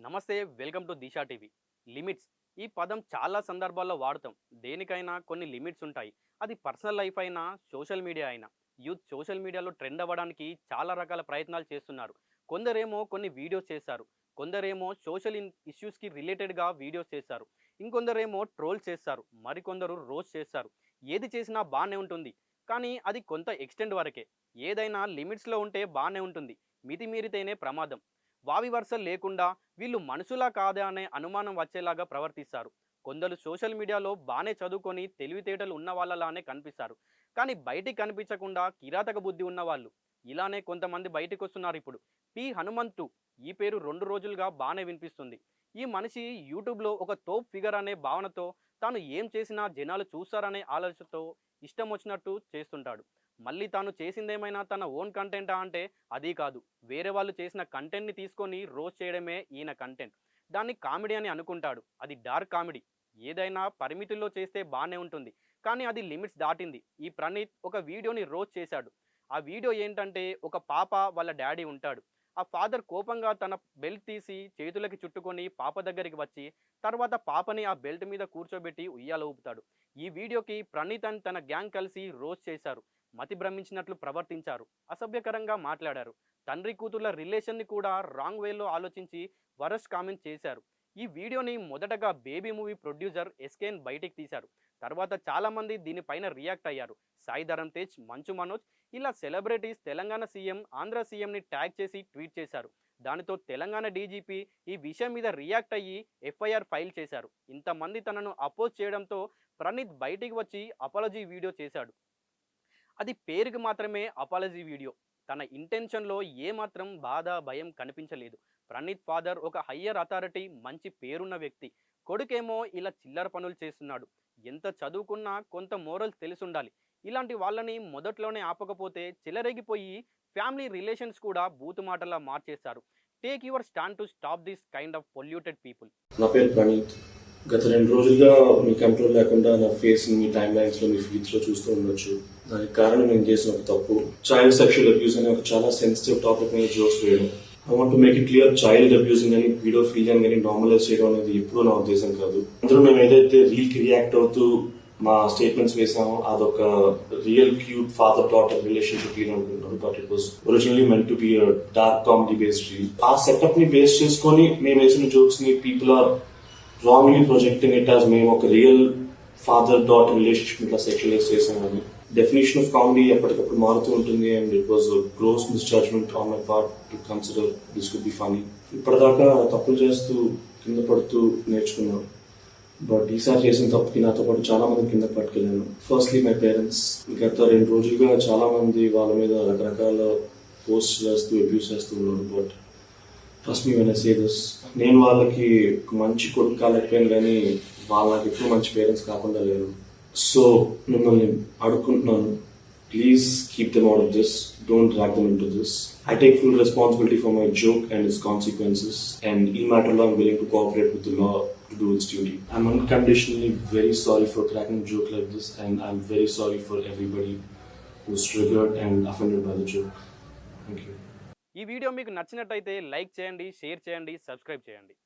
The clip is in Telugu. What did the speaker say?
నమస్తే welcome to Disha TV. Limits ఈ పదం చాలా సందర్భాల్లో వాడుతాం. దేనికైనా కొన్ని లిమిట్స్ ఉంటాయి. అది పర్సనల్ లైఫ్ అయినా, సోషల్ మీడియా అయినా. యూత్ సోషల్ మీడియాలో ట్రెండ్ అవ్వడానికి చాలా రకాల ప్రయత్నాలు చేస్తున్నారు. కొందరేమో కొన్ని వీడియోస్ చేస్తారు. కొందరేమో ఇష్యూస్కి రిలేటెడ్గా వీడియోస్ చేస్తారు. ఇంకొందరేమో ట్రోల్స్ చేస్తారు. మరికొందరు రోస్ట్ చేస్తారు. ఏది చేసినా బాగానే ఉంటుంది. కానీ అది కొంత ఎక్స్టెండ్ వరకే. ఏదైనా లిమిట్స్లో ఉంటే బాగానే ఉంటుంది. మితిమీరితేనే ప్రమాదం. వావి వరుసలు లేకుండా వీళ్ళు మనుషులా కాదా అనే అనుమానం వచ్చేలాగా ప్రవర్తిస్తారు. కొందరు సోషల్ మీడియాలో బాగానే చదువుకొని తెలివితేటలు ఉన్న వాళ్ళలానే కనిపిస్తారు. కానీ బయటికి కనిపించకుండా కిరాతక బుద్ధి ఉన్నవాళ్ళు ఇలానే కొంతమంది బయటికి వస్తున్నారు ఇప్పుడు. హనుమంతు ఈ పేరు 2 రోజులుగా బాగానే వినిపిస్తుంది. ఈ మనిషి యూట్యూబ్లో ఒక తోప్ ఫిగర్ అనే భావనతో తాను ఏం చేసినా జనాలు చూస్తారనే ఆలోచనతో ఇష్టం వచ్చినట్టు చేస్తుంటాడు. మళ్ళీ తాను చేసిందేమైనా తన ఓన్ కంటెంటా అంటే అది కాదు. వేరే వాళ్ళు చేసిన కంటెంట్ని తీసుకొని రోస్ట్ చేయడమే ఈయన కంటెంట్. దాన్ని కామెడీ అని అనుకుంటాడు. అది డార్క్ కామెడీ. ఏదైనా పరిమితుల్లో చేస్తే బాగానే ఉంటుంది. కానీ అది లిమిట్స్ దాటింది. ఈ ప్రణీత్ ఒక వీడియోని రోస్ట్ చేశాడు. ఆ వీడియో ఏంటంటే, ఒక పాప వాళ్ళ డాడీ ఉంటాడు. ఆ ఫాదర్ కోపంగా తన బెల్ట్ తీసి చేతులకి చుట్టుకొని పాప దగ్గరికి వచ్చి తర్వాత పాపని ఆ బెల్ట్ మీద కూర్చోబెట్టి ఉయ్యాల ఊపుతాడు. ఈ వీడియోకి ప్రణీత్ అని తన గ్యాంగ్ కలిసి రోస్ట్ చేశారు. మతి భ్రమించినట్లు ప్రవర్తించారు. అసభ్యకరంగా మాట్లాడారు. తండ్రి కూతుర్ల రిలేషన్ని కూడా రాంగ్ వేలో ఆలోచించి వరస్ట్ కామెంట్ చేశారు. ఈ వీడియోని మొదటగా బేబీ మూవీ ప్రొడ్యూసర్ ఎస్కేన్ బయటికి తీశారు. తర్వాత చాలామంది దీనిపైన రియాక్ట్ అయ్యారు. సాయి ధరమ్ తేజ్, మంచు మనోజ్ ఇలా సెలబ్రిటీస్ తెలంగాణ సీఎం, ఆంధ్ర సీఎంని ట్యాగ్ చేసి ట్వీట్ చేశారు. దానితో తెలంగాణ డీజీపీ ఈ విషయం మీద రియాక్ట్ అయ్యి ఎఫ్ఐఆర్ ఫైల్ చేశారు. ఇంతమంది తనను అపోజ్ చేయడంతో ప్రణీత్ బయటికి వచ్చి అపాలజీ వీడియో చేశాడు. అది పేరుకి మాత్రమే అపాలజీ వీడియో. తన ఇంటెన్షన్లో ఏమాత్రం బాధ, భయం కనిపించలేదు. ప్రణీత్ ఫాదర్ ఒక హయ్యర్ అథారిటీ, మంచి పేరున్న వ్యక్తి. కొడుకేమో ఇలా చిల్లర పనులు చేస్తున్నాడు. ఎంత చదువుకున్నా కొంత మోరల్స్ తెలిసుండాలి. ఇలాంటి వాళ్ళని మొదట్లోనే ఆపకపోతే చెలరేగిపోయి ఫ్యామిలీ రిలేషన్స్ కూడా బూతు మాటలా మార్చేస్తారు. Take your stand to stop this kind of polluted people. నా పేరు ప్రణీత్. గత 2 రోజులుగా మీ కంట్రోల్ లేకుండా నా ఫేస్ మీ టైమ్ లైన్స్ లో, మీ ఫీడ్స్ లో చూస్తూ ఉండొచ్చు. దానికి కారణం నేను చేసిన ఒక తప్పు. చైల్డ్ సెక్షువల్ అబ్యూస్ అనే ఒక చాలా సెన్సిటివ్ టాపిక్ మీద జోక్స్ వేయడం. I want to make it clear, child abusing అని, పీడోఫిలియా అని నార్మలైజ్ చేయడం అనేది ఎప్పుడూ నా ఉద్దేశం కాదు. అందరూ మేము ఏదైతే రీల్ కి రియాక్ట్ అవుతూ మా స్టేట్మెంట్స్ వేసామో అదొక real cute father daughter relationship reel అనుకుంటున్నాను. But it was originally meant to be dark comedy based reel. ఆ సెటప్ ని బేస్ చేసుకొని మేము వేసిన జోక్స్ ని people are wrongly projecting it as మేము ఒక రియల్ ఫాదర్ డాటర్ రిలేషన్షిప్ ఇట్లా సెక్షువలైజ్ చేసామని. డెఫినేషన్ ఆఫ్ కామెడీ ఎప్పటికప్పుడు మారుతూ ఉంటుంది. And it was gross misjudgement on my part to consider this could be funny. ఇప్పటిదాకా తప్పులు చేస్తూ కింద పడుతూ నేర్చుకున్నాను. బట్ ఈసారి చేసిన తప్పుకి నాతో పాటు చాలా మంది కింద పట్టుకెళ్ళాను. Firstly my parents. గత 2 రోజులుగా చాలా మంది వాళ్ళ మీద రకరకాల పోస్ట్ చేస్తూ అబ్యూస్ చేస్తూ ఉన్నారు. But trust me when I say this, నేను వాళ్ళకి ఒక మంచి కొడుకు కాలేకపోయాను, కానీ వాళ్ళు నాకు ఎప్పుడు మంచి పేరెంట్స్ కాకుండా లేరు. సో మిమ్మల్ని అడుగుకుంటున్నాను, please keep them out of this, don't drag them in to this. I take full responsibility for my joke and its consequences, and in matter I'm willing to cooperate with the law to do its duty. I'm unconditionally very sorry for cracking a joke like this, and I'm very sorry for everybody who's triggered and offended by the joke. Thank you. ఈ వీడియో మీకు నచ్చినట్టయితే లైక్ చేయండి, షేర్ చేయండి, సబ్స్క్రైబ్ చేయండి.